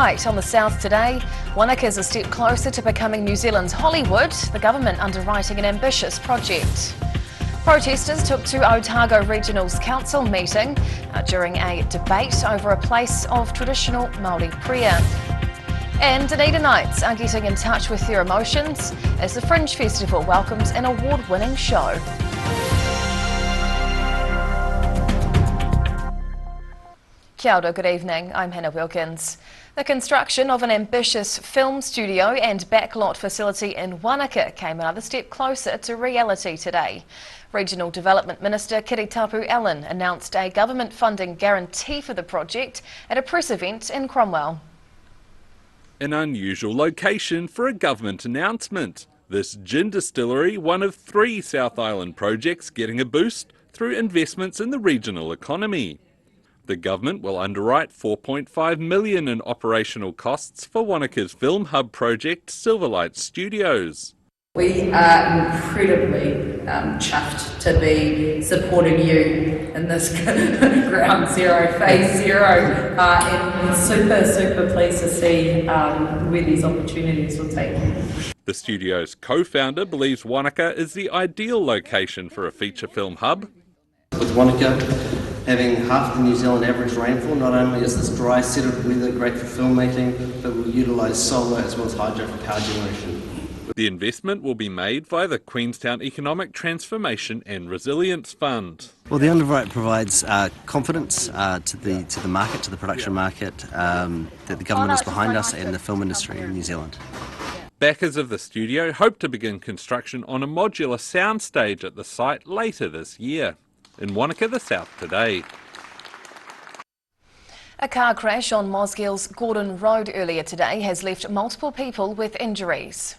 Tonight on the South Today, Wanaka is a step closer to becoming New Zealand's Hollywood, the government underwriting an ambitious project. Protesters took to Otago Regional Council meeting during a debate over a place of traditional Maori prayer. And Dunedinites are getting in touch with their emotions as the Fringe Festival welcomes an award-winning show. Kia ora, good evening, I'm Hannah Wilkins. The construction of an ambitious film studio and backlot facility in Wanaka came another step closer to reality today. Regional Development Minister Kiritapu Allen announced a government funding guarantee for the project at a press event in Cromwell. An unusual location for a government announcement. This gin distillery, one of 3 South Island projects getting a boost through investments in the regional economy. The government will underwrite $4.5 million in operational costs for Wanaka's film hub project, Silverlight Studios. We are incredibly chuffed to be supporting you in this ground zero, phase zero, and super pleased to see where these opportunities will take you. The studio's co-founder believes Wanaka is the ideal location for a feature film hub. With Wanaka having half the New Zealand average rainfall, not only is this dry, settled weather great for filmmaking, but we'll utilise solar as well as hydro for power generation. The investment will be made via the Queenstown Economic Transformation and Resilience Fund. Well, the underwrite provides confidence to the market, to the production market, that the government is behind us and the film industry in New Zealand. Backers of the studio hope to begin construction on a modular soundstage at the site later this year. In Wanaka, the South Today. A car crash on Mosgill's Gordon Road earlier today has left multiple people with injuries.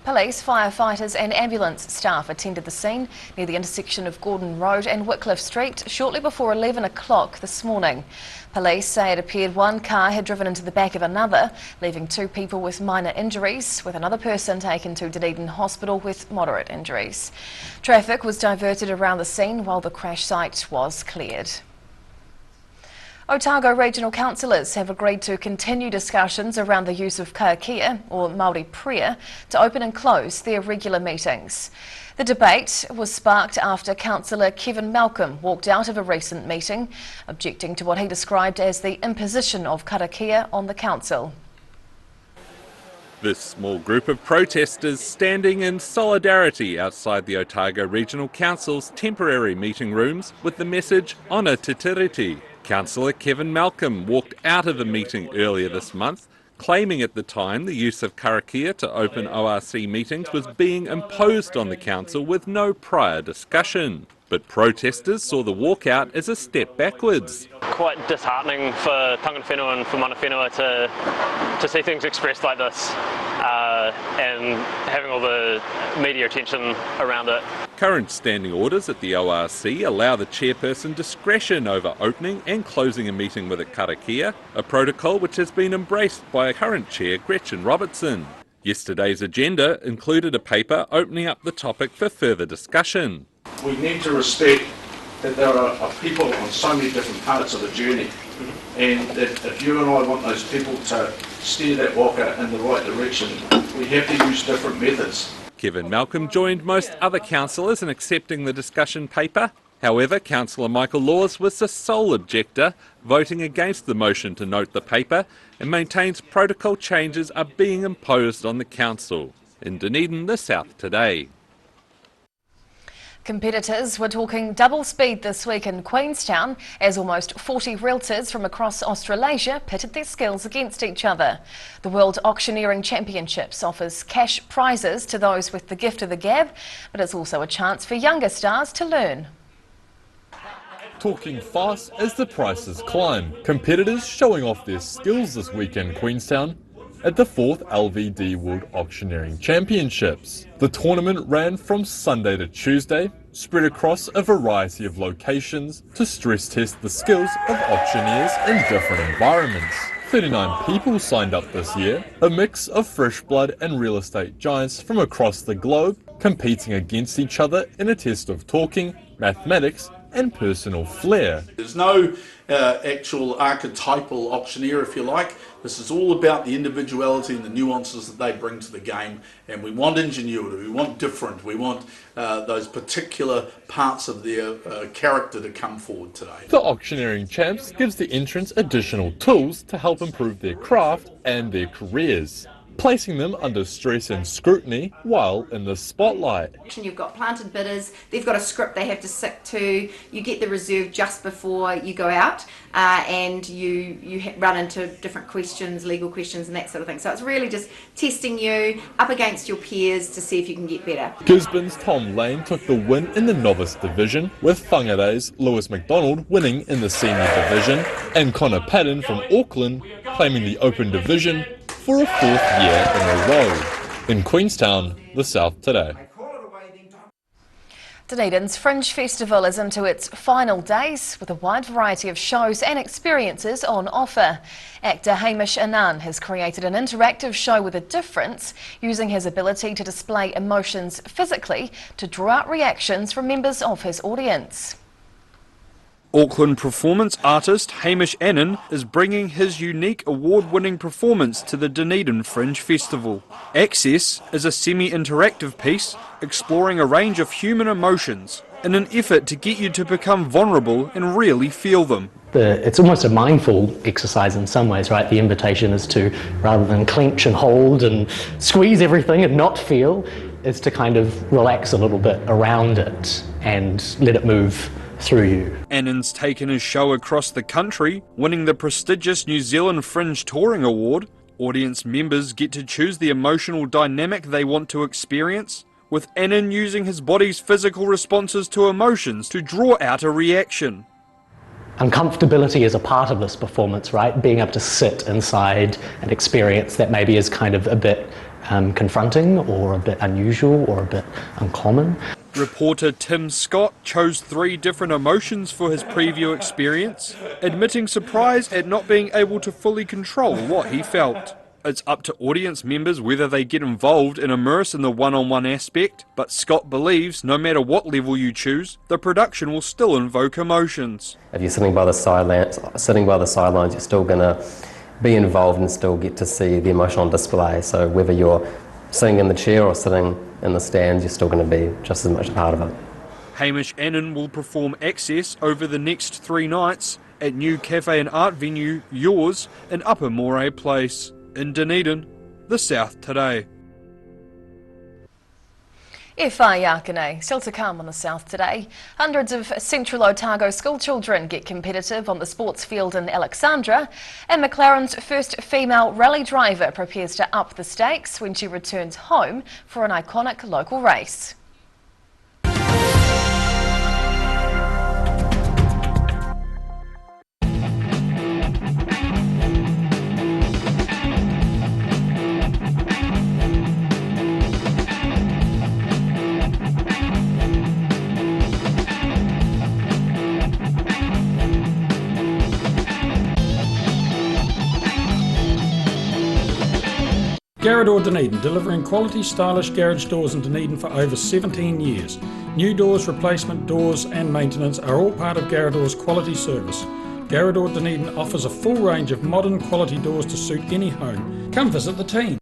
Police, firefighters and ambulance staff attended the scene near the intersection of Gordon Road and Wycliffe Street shortly before 11 o'clock this morning. Police say it appeared one car had driven into the back of another, leaving 2 people with minor injuries, with another person taken to Dunedin Hospital with moderate injuries. Traffic was diverted around the scene while the crash site was cleared. Otago Regional Councillors have agreed to continue discussions around the use of karakia, or Maori prayer, to open and close their regular meetings. The debate was sparked after Councillor Kevin Malcolm walked out of a recent meeting, objecting to what he described as the imposition of karakia on the council. This small group of protesters standing in solidarity outside the Otago Regional Council's temporary meeting rooms with the message "Honour Te Tiriti." Councillor Kevin Malcolm walked out of a meeting earlier this month, claiming at the time the use of karakia to open ORC meetings was being imposed on the council with no prior discussion. But protesters saw the walkout as a step backwards. Quite disheartening for tangata whenua and for mana whenua to see things expressed like this and having all the media attention around it. Current standing orders at the ORC allow the chairperson discretion over opening and closing a meeting with a karakia, a protocol which has been embraced by current chair Gretchen Robertson. Yesterday's agenda included a paper opening up the topic for further discussion. We need to respect that there are people on so many different parts of the journey, and that if you and I want those people to steer that waka in the right direction, we have to use different methods. Kevin Malcolm joined most other councillors in accepting the discussion paper. However, Councillor Michael Laws was the sole objector, voting against the motion to note the paper, and maintains protocol changes are being imposed on the council. In Dunedin, the South Today. Competitors were talking double speed this week in Queenstown as almost 40 realtors from across Australasia pitted their skills against each other. The World Auctioneering Championships offers cash prizes to those with the gift of the gab, but it's also a chance for younger stars to learn. Talking fast as the prices climb. Competitors showing off their skills this week in Queenstown at the 4th LVD World Auctioneering Championships. The tournament ran from Sunday to Tuesday, spread across a variety of locations to stress test the skills of auctioneers in different environments. 39 people signed up this year, a mix of fresh blood and real estate giants from across the globe, competing against each other in a test of talking, mathematics and personal flair. There's no actual archetypal auctioneer, if you like. This is all about the individuality and the nuances that they bring to the game, and we want ingenuity, we want different, we want those particular parts of their character to come forward today. The Auctioneering Champs gives the entrants additional tools to help improve their craft and their careers, placing them under stress and scrutiny while in the spotlight. You've got planted bidders, they've got a script they have to stick to, you get the reserve just before you go out, and you run into different questions, legal questions and that sort of thing. So it's really just testing you up against your peers to see if you can get better. Gisborne's Tom Lane took the win in the novice division, with Whangare's Lewis McDonald winning in the senior division, and Connor Patton from Auckland claiming the open division for a 4th year in a row. In Queenstown, the South Today. Dunedin's Fringe Festival is into its final days with a wide variety of shows and experiences on offer. Actor Hamish Annan has created an interactive show with a difference, using his ability to display emotions physically to draw out reactions from members of his audience. Auckland performance artist Hamish Annan is bringing his unique award-winning performance to the Dunedin Fringe Festival. Access is a semi-interactive piece exploring a range of human emotions in an effort to get you to become vulnerable and really feel them. It's almost a mindful exercise in some ways, right? The invitation is to, rather than clench and hold and squeeze everything and not feel, is to kind of relax a little bit around it and let it move through you. Annan's taken his show across the country, winning the prestigious New Zealand Fringe Touring Award. Audience members get to choose the emotional dynamic they want to experience, with Annan using his body's physical responses to emotions to draw out a reaction. Uncomfortability is a part of this performance, right? Being able to sit inside an experience that maybe is kind of a bit confronting or a bit unusual or a bit uncommon. Reporter Tim Scott chose 3 different emotions for his preview experience, admitting surprise at not being able to fully control what he felt. It's up to audience members whether they get involved and immerse in the one-on-one aspect, but Scott believes no matter what level you choose, the production will still invoke emotions. If you're sitting by the sidelines, you're still going to be involved and still get to see the emotion on display. So whether you're sitting in the chair or sitting in the stands, you're still going to be just as much a part of it. Hamish Annan will perform Access over the next 3 nights at new cafe and art venue Yours in Upper Moray Place. In Dunedin, the South Today. Yakane, still to come on the South Today. Hundreds of Central Otago school children get competitive on the sports field in Alexandra, and McLaren's first female rally driver prepares to up the stakes when she returns home for an iconic local race. Garage Dunedin, delivering quality, stylish garage doors in Dunedin for over 17 years. New doors, replacement doors and maintenance are all part of Garage quality service. Garage Dunedin offers a full range of modern quality doors to suit any home. Come visit the team.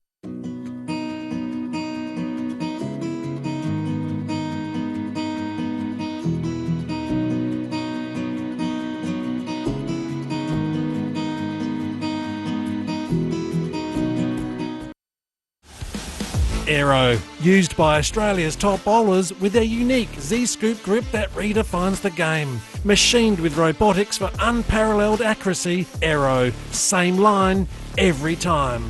Aero, used by Australia's top bowlers with their unique Z-scoop grip that redefines the game. Machined with robotics for unparalleled accuracy, Aero, same line, every time.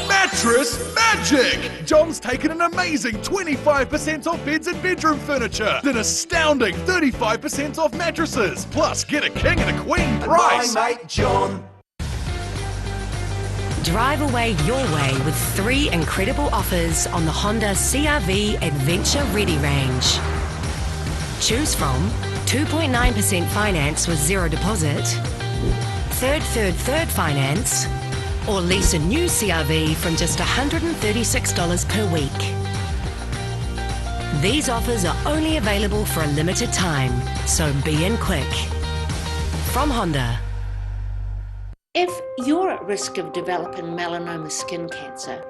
Mattress Magic! John's taken an amazing 25% off beds and bedroom furniture. An astounding 35% off mattresses. Plus, get a king and a queen price. My mate John. Drive away your way with 3 incredible offers on the Honda CR-V Adventure Ready range. Choose from 2.9% finance with 0 deposit, third finance, or lease a new CR-V from just $136 per week. These offers are only available for a limited time, so be in quick. From Honda. If you're at risk of developing melanoma skin cancer,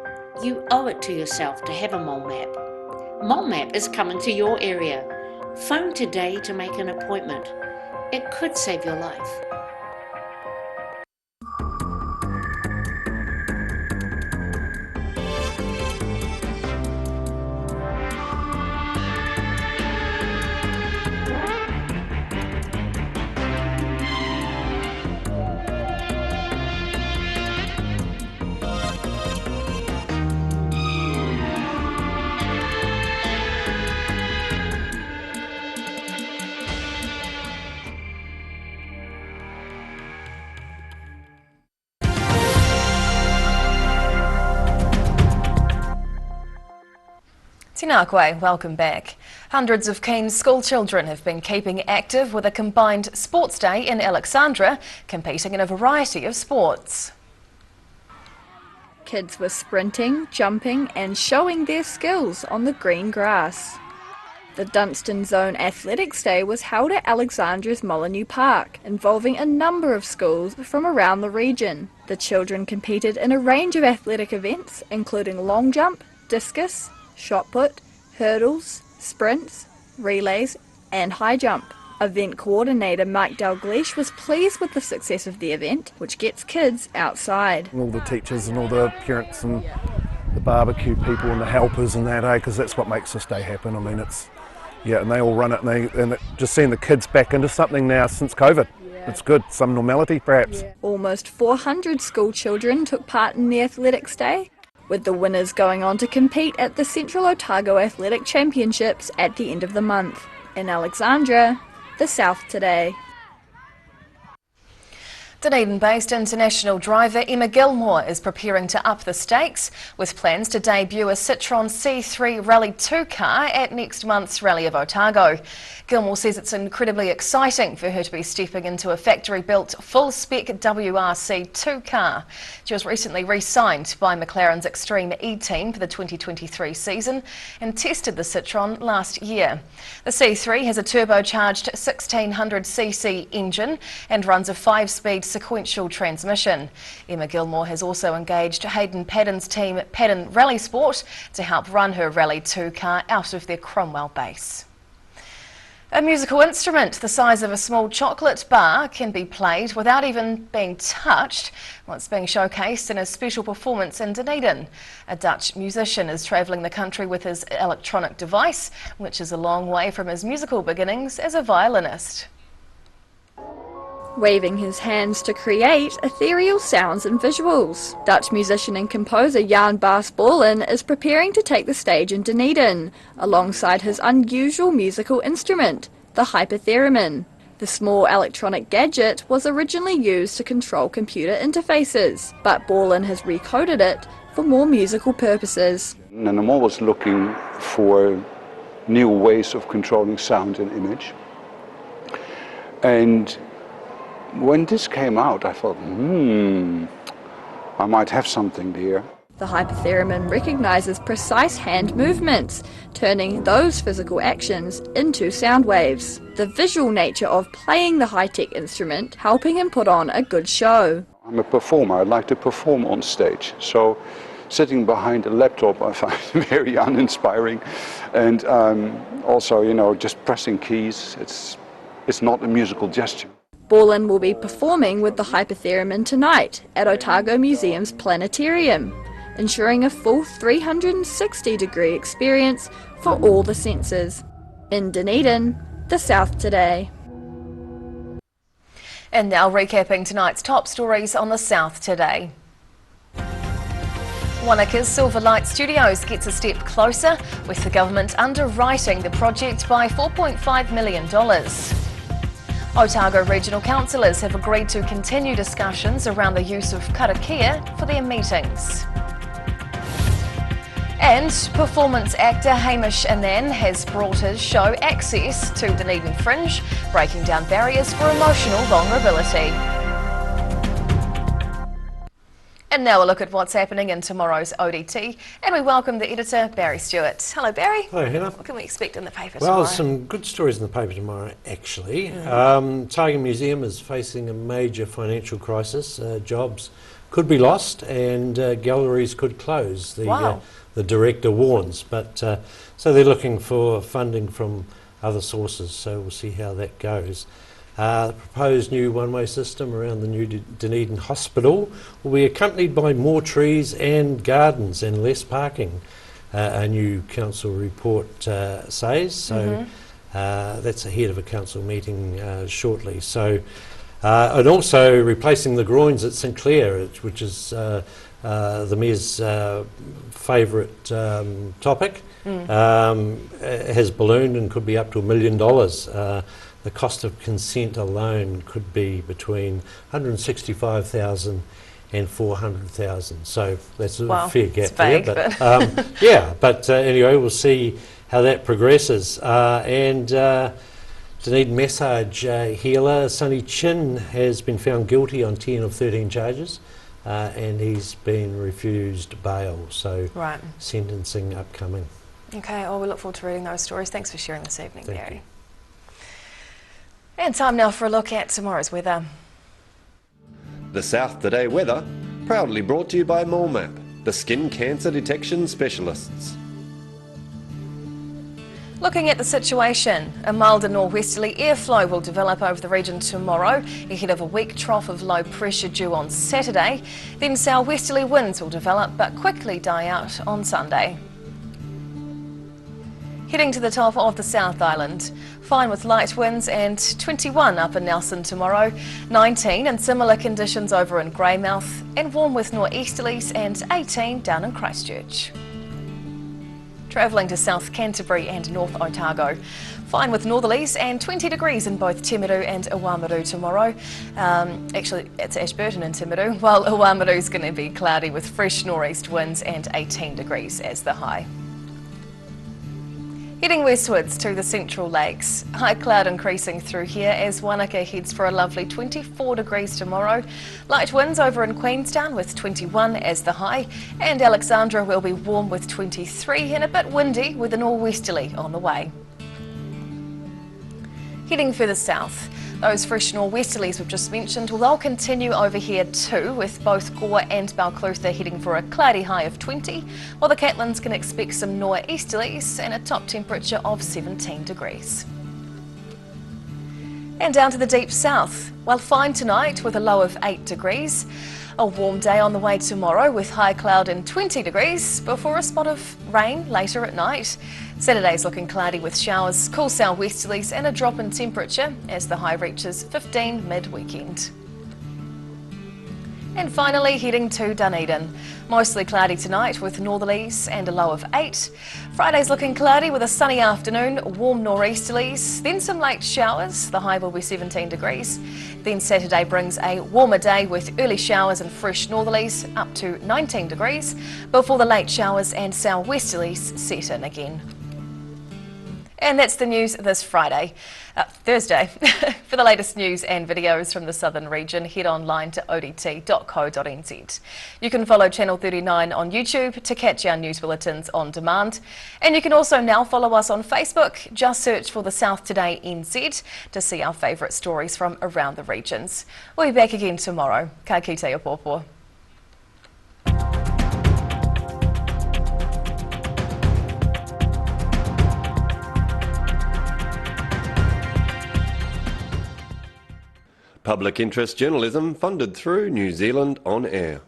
you owe it to yourself to have a mole map. Mole map is coming to your area. Phone today to make an appointment. It could save your life. Tēnā koe, welcome back. Hundreds of keen school children have been keeping active with a combined sports day in Alexandra, competing in a variety of sports. Kids were sprinting, jumping and showing their skills on the green grass. The Dunstan Zone Athletics Day was held at Alexandra's Molyneux Park, involving a number of schools from around the region. The children competed in a range of athletic events, including long jump, discus, shot put, hurdles, sprints, relays and high jump. Event coordinator Mike Dalgleish was pleased with the success of the event, which gets kids outside. All the teachers and all the parents and the barbecue people and the helpers and that, because that's what makes this day happen. I mean, it's, yeah, and they all run it, and just seeing the kids back into something now since COVID. It's good, some normality perhaps. Almost 400 school children took part in the Athletics Day, with the winners going on to compete at the Central Otago Athletic Championships at the end of the month. In Alexandra, the South Today. Dunedin-based international driver Emma Gilmore is preparing to up the stakes with plans to debut a Citroen C3 Rally 2 car at next month's Rally of Otago. Gilmore says it's incredibly exciting for her to be stepping into a factory-built full-spec WRC2 car. She was recently re-signed by McLaren's Extreme E team for the 2023 season and tested the Citroen last year. The C3 has a turbocharged 1600cc engine and runs a 5-speed sequential transmission. Emma Gilmore has also engaged Hayden Paddon's team Paddon Rally Sport to help run her Rally 2 car out of their Cromwell base. A musical instrument the size of a small chocolate bar can be played without even being touched. Well, it's being showcased in a special performance in Dunedin. A Dutch musician is travelling the country with his electronic device, which is a long way from his musical beginnings as a violinist. Waving his hands to create ethereal sounds and visuals. Dutch musician and composer Jan Baas Borlin is preparing to take the stage in Dunedin, alongside his unusual musical instrument, the hypertheremin. The small electronic gadget was originally used to control computer interfaces, but Borlin has recoded it for more musical purposes. And I'm always looking for new ways of controlling sound and image. And when this came out, I thought, I might have something there. The hypertheremin recognises precise hand movements, turning those physical actions into sound waves. The visual nature of playing the high-tech instrument helping him put on a good show. I'm a performer. I like to perform on stage. So sitting behind a laptop I find very uninspiring. And also, you know, just pressing keys, it's not a musical gesture. Borlin will be performing with the hypertheremin tonight at Otago Museum's Planetarium, ensuring a full 360-degree experience for all the senses. In Dunedin, the South Today. And now recapping tonight's top stories on the South Today. Wanaka's Silverlight Studios gets a step closer, with the government underwriting the project by $4.5 million. Otago Regional Councillors have agreed to continue discussions around the use of karakia for their meetings. And performance actor Hamish Annan has brought his show Access to Dunedin Fringe, breaking down barriers for emotional vulnerability. And now a look at what's happening in tomorrow's ODT, and we welcome the editor, Barry Stewart. Hello, Barry. Hello, Hannah. What can we expect in the paper Well, tomorrow? some good stories in the paper tomorrow, actually. Otago Museum is facing a major financial crisis. Jobs could be lost and galleries could close. The director warns, but so they're looking for funding from other sources, so we'll see how that goes. The proposed new one-way system around the new Dunedin Hospital will be accompanied by more trees and gardens and less parking, a new council report says. So that's ahead of a council meeting shortly. So, and also replacing the groins at St Clair, which is the Mayor's favourite topic, has ballooned and could be up to $1 million. The cost of consent alone could be between $165,000 and $400,000. So that's a fair gap there. But yeah, but anyway, we'll see how that progresses. And Dunedin massage healer Sonny Chin has been found guilty on 10 of 13 charges, and he's been refused bail. So sentencing upcoming. Okay, well, we look forward to reading those stories. Thanks for sharing this evening, Barry. And time now for a look at tomorrow's weather. The South Today weather, proudly brought to you by MoleMap, the skin cancer detection specialists. Looking at the situation, a milder northwesterly airflow will develop over the region tomorrow ahead of a weak trough of low pressure due on Saturday. Then southwesterly winds will develop but quickly die out on Sunday. Heading to the top of the South Island, fine with light winds and 21 up in Nelson tomorrow, 19 and similar conditions over in Greymouth, and warm with nor'easterlies and 18 down in Christchurch. Travelling to South Canterbury and North Otago, fine with northerlies and 20 degrees in both Timaru and Oamaru tomorrow. Actually, it's Ashburton and Timaru, while Oamaru is going to be cloudy with fresh nor'east winds and 18 degrees as the high. Heading westwards to the Central Lakes, high cloud increasing through here as Wanaka heads for a lovely 24 degrees tomorrow. Light winds over in Queenstown with 21 as the high, and Alexandra will be warm with 23 and a bit windy with a nor'westerly on the way. Heading further south, those fresh nor'westerlies we've just mentioned, well, they'll continue over here too, with both Gore and Balclutha heading for a cloudy high of 20, while the Catlins can expect some nor'easterlies and a top temperature of 17 degrees. And down to the deep south, well, fine tonight with a low of 8 degrees. A warm day on the way tomorrow with high cloud and 20 degrees before a spot of rain later at night. Saturday's looking cloudy with showers, cool southwesterlies and a drop in temperature as the high reaches 15 mid-weekend. And finally heading to Dunedin. Mostly cloudy tonight with northerlies and a low of 8. Friday's looking cloudy with a sunny afternoon, warm nor'easterlies, then some late showers. The high will be 17 degrees. Then Saturday brings a warmer day with early showers and fresh northerlies up to 19 degrees before the late showers and southwesterlies set in again. And that's the news this Thursday. For the latest news and videos from the southern region, head online to odt.co.nz. You can follow Channel 39 on YouTube to catch our news bulletins on demand. And you can also now follow us on Facebook. Just search for the South Today NZ to see our favourite stories from around the regions. We'll be back again tomorrow. Ka kite o pōpō. Public interest journalism funded through New Zealand On Air.